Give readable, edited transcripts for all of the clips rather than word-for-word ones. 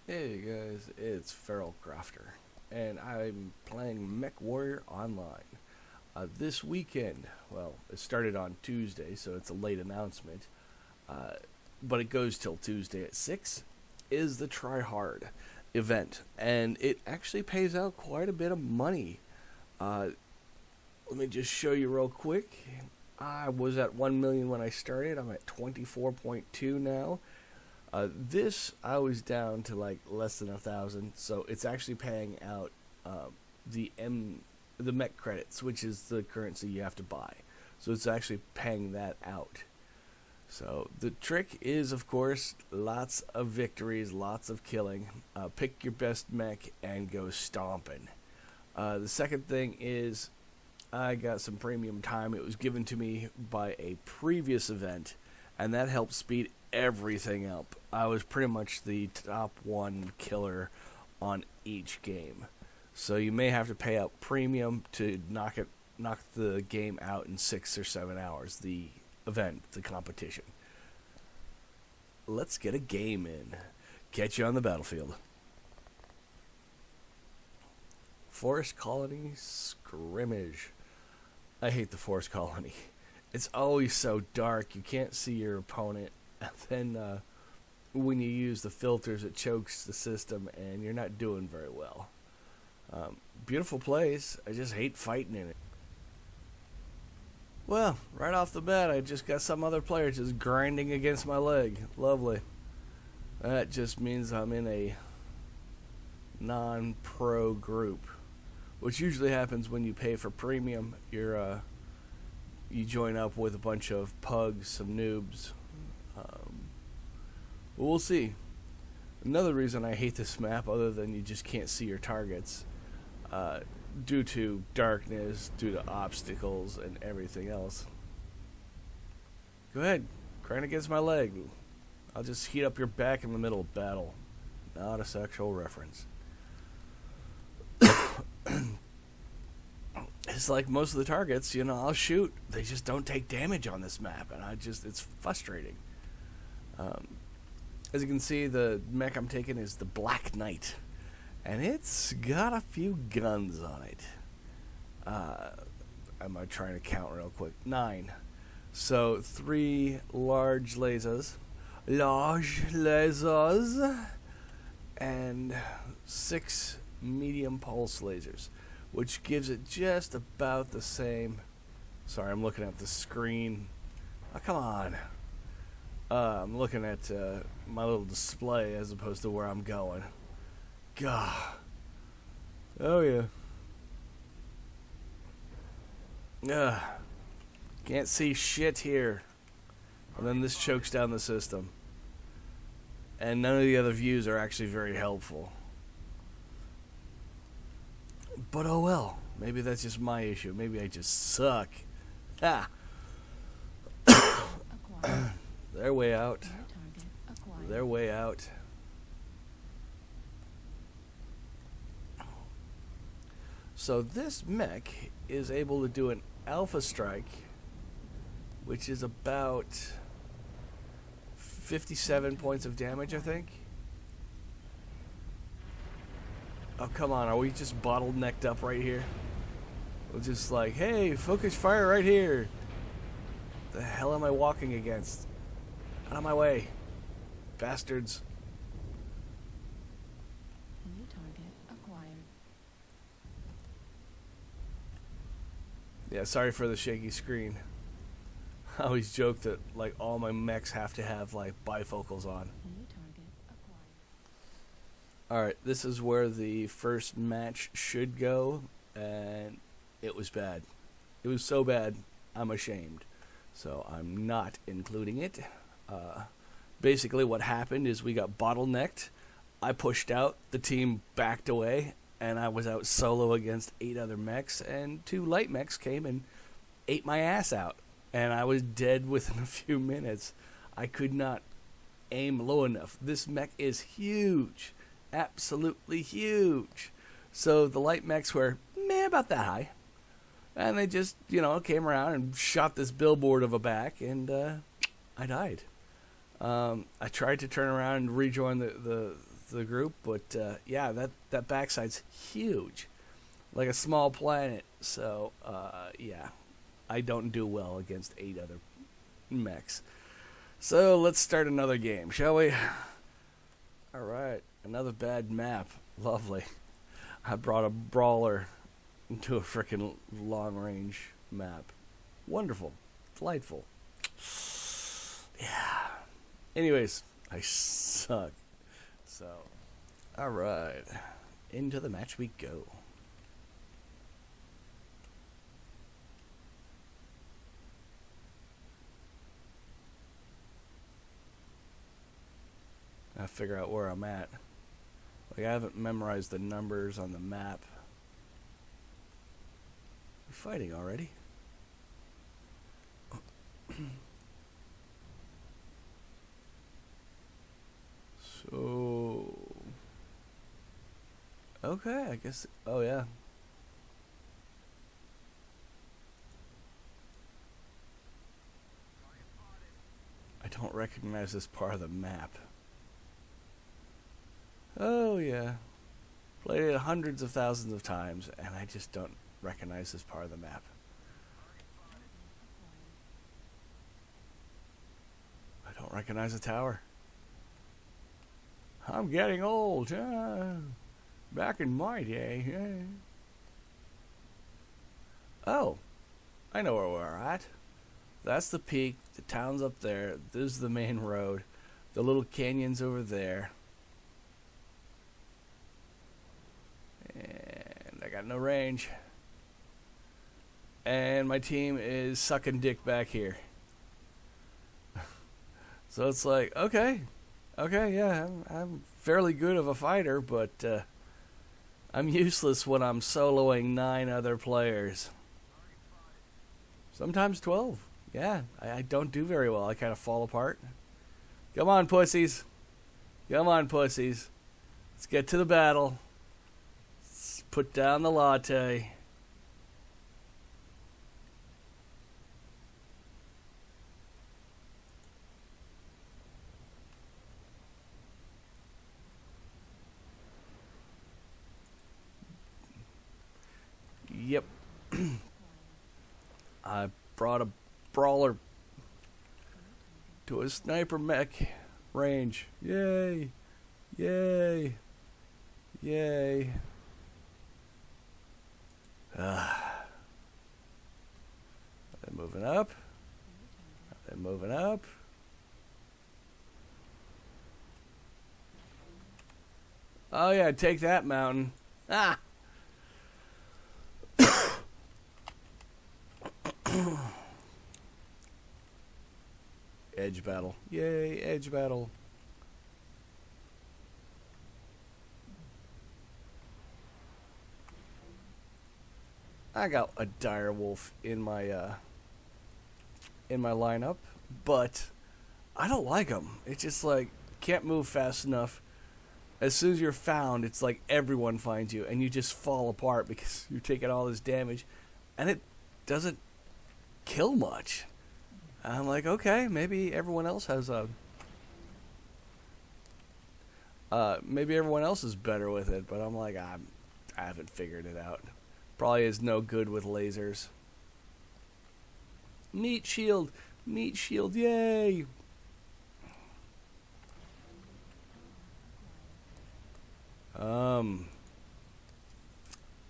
Hey guys, it's Feral Crafter, and I'm playing Mech Warrior Online. This weekend, well, it started on Tuesday, so it's a late announcement, uh, but it goes till Tuesday at 6, is the Try Hard event, and it actually pays out quite a bit of money. Uh, Let me just show you real quick. I was at 1 million when I started, I'm at 24.2 now. This I was down to like less than 1,000, so it's actually paying out the the mech credits, which is the currency you have to buy. So it's actually paying that out. So the trick is, of course, lots of victories, lots of killing. Pick your best mech and go stomping. The second thing is I got some premium time. It was given to me by a previous event, and that helped speed everything up. I was pretty much the top one killer on each game. So you may have to pay out premium to knock the game out in 6 or 7 hours, the event, the competition. Let's get a game in. Catch you on the battlefield. Forest Colony Scrimmage. I hate the Forest Colony. It's always so dark, you can't see your opponent. And then when you use the filters, it chokes the system, and you're not doing very well. Beautiful place. I just hate fighting in it. Well, right off the bat, I just got some other player just grinding against my leg. Lovely. That just means I'm in a non-pro group, which usually happens when you pay for premium. You join up with a bunch of pugs, some noobs. We'll see. Another reason I hate this map, other than you just can't see your targets, due to darkness, due to obstacles, and everything else. Go ahead, grind against my leg. I'll just heat up your back in the middle of battle. Not a sexual reference. It's like most of the targets, I'll shoot. They just don't take damage on this map, and it's frustrating. As you can see, the mech I'm taking is the Black Knight, and it's got a few guns on it. I'm trying to count real quick. 9. So 3 large lasers, and 6 medium pulse lasers, which gives it just about the same. Sorry, I'm looking at the screen. Oh, come on. I'm looking at my little display as opposed to where I'm going. Gah. Oh, yeah. Ugh. Can't see shit here. And then this chokes down the system. And none of the other views are actually very helpful. But oh well. Maybe that's just my issue. Maybe I just suck. Ah. They're way out. They're way out. So this mech is able to do an alpha strike, which is about 57 points of damage, I think. Oh, come on. Are we just bottlenecked up right here? We're just like, hey, focus fire right here. The hell am I walking against? Out of my way, bastards. New target acquired. Yeah, sorry for the shaky screen. I always joke that like all my mechs have to have like bifocals on. New target acquired. Alright, this is where the first match should go, and it was bad. It was so bad, I'm ashamed. So I'm not including it. Basically what happened is we got bottlenecked. I pushed out, the team backed away, and I was out solo against 8 other mechs, and 2 light mechs came and ate my ass out, and I was dead within a few minutes. I could not aim low enough. This mech is huge, absolutely huge. So the light mechs were about that high, and they just came around and shot this billboard of a back, and I died. I tried to turn around and rejoin the the group, but yeah, that backside's huge, like a small planet. So yeah, I don't do well against 8 other mechs. So let's start another game, shall we? All right, another bad map. Lovely. I brought a brawler into a frickin' long-range map. Wonderful, delightful. Yeah. Anyways, I suck. So, all right, into the match we go. I figure out where I'm at. Like, I haven't memorized the numbers on the map. We're fighting already. So, okay, I guess. Oh yeah. I don't recognize this part of the map. Oh yeah. Played it hundreds of thousands of times, and I just don't recognize this part of the map. I don't recognize the tower. I'm getting old. Back in my day. Oh, I know where we're at. That's the peak. The town's up there. This is the main road. The little canyon's over there. And I got no range. And my team is sucking dick back here. So it's like, okay, yeah, I'm fairly good of a fighter, but I'm useless when I'm soloing 9 other players. Sometimes 12. Yeah, I don't do very well. I kind of fall apart. Come on, pussies. Come on, pussies. Let's get to the battle. Let's put down the latte. Yep. I brought a brawler to a sniper mech range. Yay! Yay! Yay! They're moving up. They're moving up. Oh yeah, take that mountain. Ah! Edge battle. Yay, edge battle. I got a dire wolf in my lineup, but I don't like him. It's just like can't move fast enough. As soon as you're found, it's like everyone finds you and you just fall apart because you're taking all this damage, and it doesn't kill much. I'm like, okay, maybe everyone else has maybe everyone else is better with it, but I'm like, I haven't figured it out. Probably is no good with lasers. Meat shield, yay!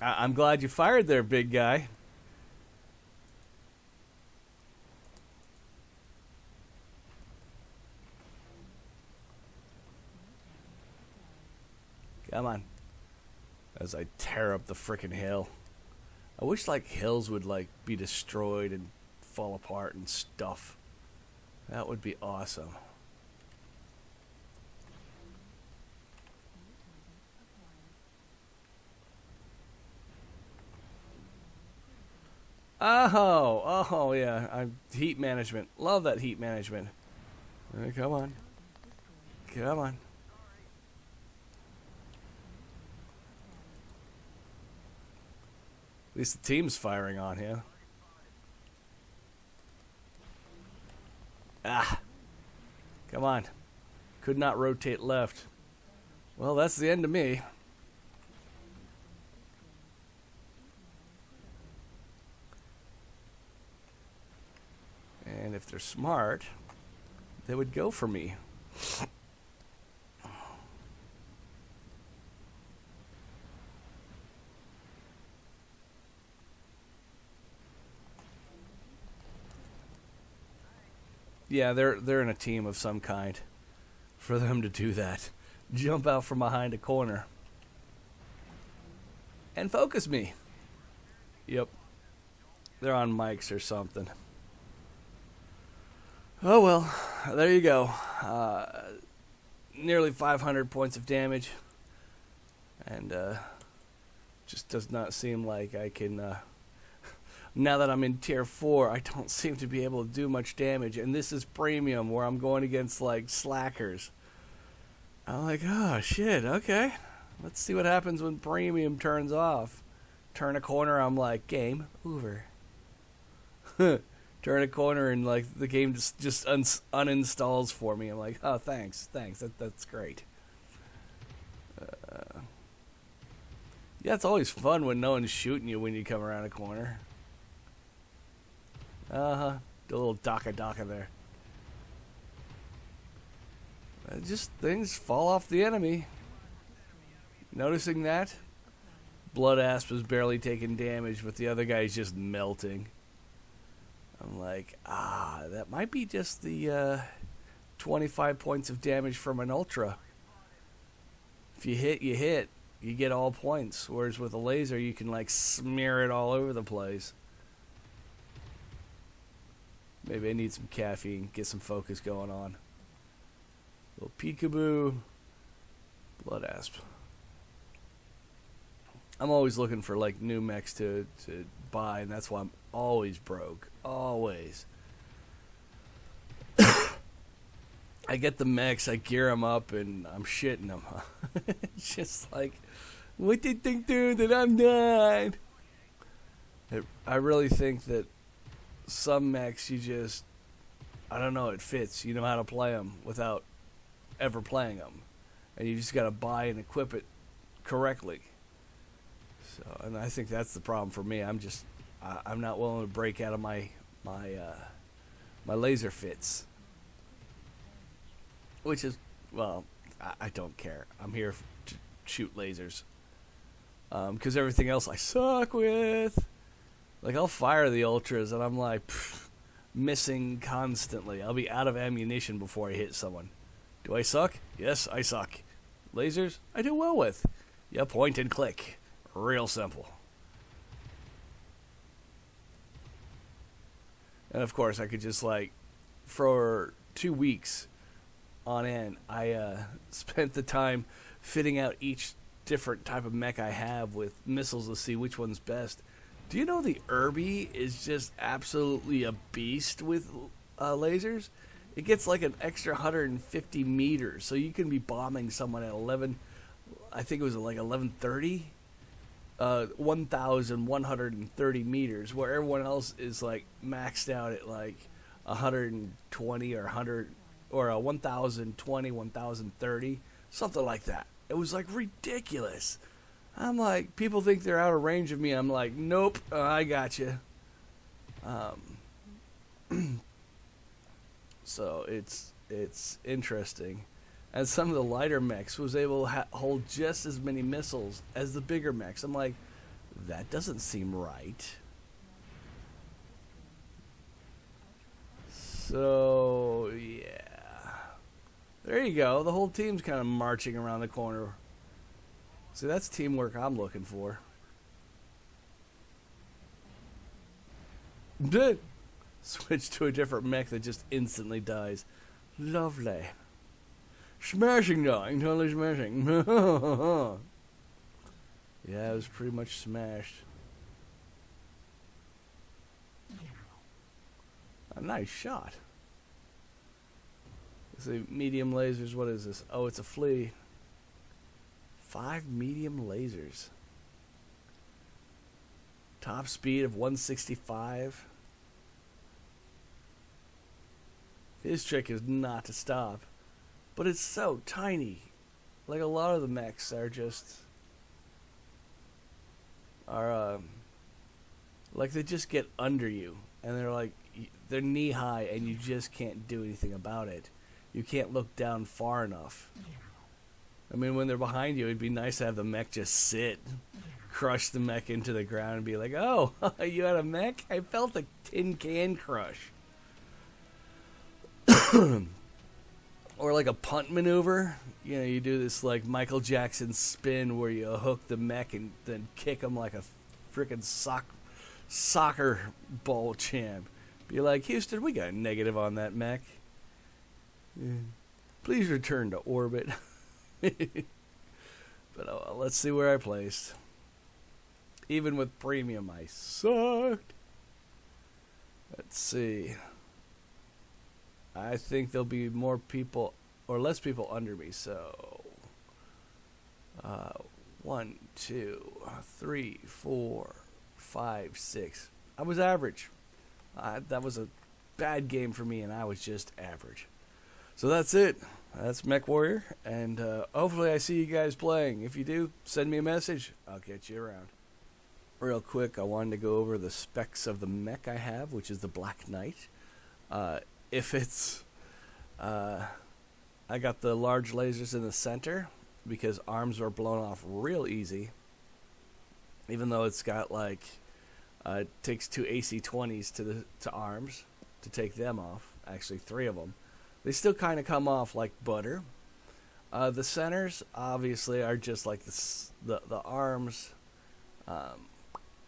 I'm glad you fired there, big guy. Come on. As I tear up the frickin' hill. I wish, like, hills would, like, be destroyed and fall apart and stuff. That would be awesome. Oh, yeah. Heat management. Love that heat management. Come on. Come on. At least the team's firing on him. Ah. Come on. Could not rotate left. Well, that's the end of me. And if they're smart, they would go for me. Yeah, they're in a team of some kind. For them to do that, jump out from behind a corner and focus me. Yep, they're on mics or something. Oh well, there you go. Nearly 500 points of damage, and just does not seem like I can. Now that I'm in tier 4, I don't seem to be able to do much damage, and this is premium where I'm going against like slackers. I'm like, oh shit, okay. Let's see what happens when premium turns off. Turn a corner, I'm like, game over. Turn a corner and like the game just uninstalls for me. I'm like, oh thanks, that's great. Yeah, it's always fun when no one's shooting you when you come around a corner. The little daka there. Just things fall off the enemy. Noticing that? Blood Asp was barely taking damage, but the other guy's just melting. I'm like, that might be just the 25 points of damage from an Ultra. If you hit, you hit. You get all points. Whereas with a laser, you can like smear it all over the place. Maybe I need some caffeine, get some focus going on. Little peekaboo. Blood Asp. I'm always looking for like new mechs to buy, and that's why I'm always broke. Always. I get the mechs, I gear them up, and I'm shitting them. It's just like, what do you think, dude, that I'm done? I really think that some mechs you just, I don't know, it fits. You know how to play them without ever playing them. And you just got to buy and equip it correctly. So, and I think that's the problem for me. I'm not willing to break out of my laser fits. Which is, well, I don't care. I'm here to shoot lasers. Because everything else I suck with. Like, I'll fire the Ultras, and I'm like, missing constantly. I'll be out of ammunition before I hit someone. Do I suck? Yes, I suck. Lasers? I do well with. Yeah, point and click. Real simple. And, of course, I could just, like, for 2 weeks on end, I spent the time fitting out each different type of mech I have with missiles to see which one's best. Do you know the Irby is just absolutely a beast with lasers? It gets like an extra 150 meters, so you can be bombing someone at 11, I think it was like 1130, 1,130 meters, where everyone else is like maxed out at like 120 or 100 or 1,020, 1,030, something like that. It was like ridiculous. I'm like, people think they're out of range of me. I'm like, nope, I got you. So it's interesting. And some of the lighter mechs was able to hold just as many missiles as the bigger mechs. I'm like, that doesn't seem right. So, yeah. There you go. The whole team's kind of marching around the corner. See, that's teamwork I'm looking for. Switch to a different mech that just instantly dies. Lovely. Smashing, darling. Totally smashing. Yeah, it was pretty much smashed. A nice shot. Let's see, medium lasers. What is this? Oh, it's a flea. 5 medium lasers. Top speed of 165. His trick is not to stop. But it's so tiny. Like a lot of the mechs are just like they just get under you, and they're knee high, and you just can't do anything about it. You can't look down far enough. I mean, when they're behind you, it'd be nice to have the mech just sit, crush the mech into the ground, and be like, "Oh, you had a mech? I felt a tin can crush." Or like a punt maneuver. You know, you do this like Michael Jackson spin where you hook the mech and then kick him like a freaking soccer ball champ. Be like, "Houston, we got a negative on that mech. Please return to orbit." But let's see where I placed. Even with premium, I sucked. Let's see. I think there'll be more people or less people under me. So, 1, 2, 3, 4, 5, 6. I was average. That was a bad game for me, and I was just average. So that's it. That's Mech Warrior, and hopefully I see you guys playing. If you do, send me a message. I'll get you around. Real quick, I wanted to go over the specs of the mech I have, which is the Black Knight. If it's... I got the large lasers in the center, because arms are blown off real easy. Even though it's got like... it takes 2 AC-20s to arms to take them off. Actually, 3 of them. They still kind of come off like butter. The centers, obviously, are just like the arms.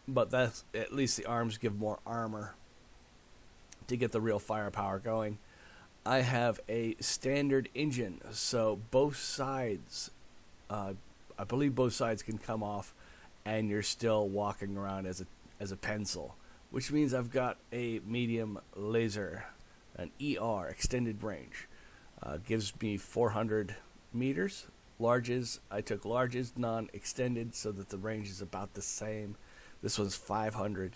But that's at least the arms give more armor to get the real firepower going. I have a standard engine, so both sides, I believe both sides can come off, and you're still walking around as a pencil, which means I've got a medium laser, an ER, extended range. Gives me 400 meters. Larges, I took larges, non-extended, so that the range is about the same. This one's 500.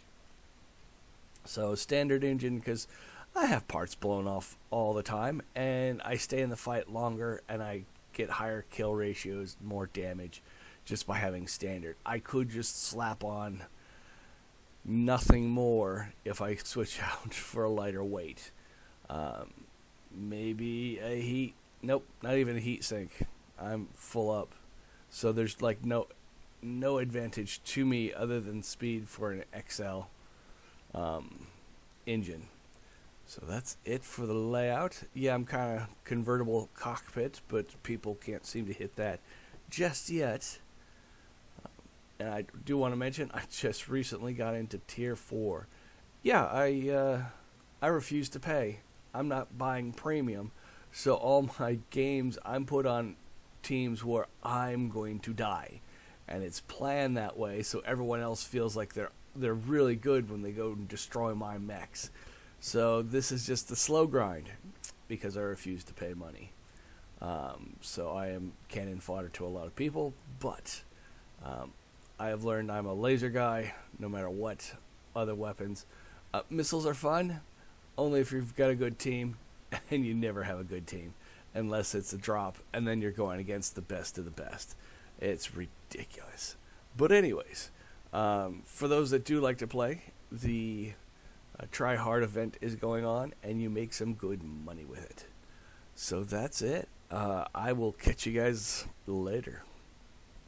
So standard engine, because I have parts blown off all the time, and I stay in the fight longer, and I get higher kill ratios, more damage, just by having standard. I could just slap on nothing more if I switch out for a lighter weight. Maybe a heat. Nope, not even a heat sink. I'm full up. So there's like no advantage to me other than speed for an XL engine. So that's it for the layout. Yeah, I'm kind of convertible cockpit, but people can't seem to hit that just yet. And I do want to mention, I just recently got into Tier 4. Yeah, I refuse to pay. I'm not buying premium. So all my games, I'm put on teams where I'm going to die. And it's planned that way so everyone else feels like they're really good when they go and destroy my mechs. So this is just the slow grind because I refuse to pay money. So I am cannon fodder to a lot of people, but I have learned I'm a laser guy no matter what other weapons. Missiles are fun, only if you've got a good team, and you never have a good team unless it's a drop, and then you're going against the best of the best. It's ridiculous. But anyways, for those that do like to play, the Try Hard event is going on, and you make some good money with it. So that's it. I will catch you guys later.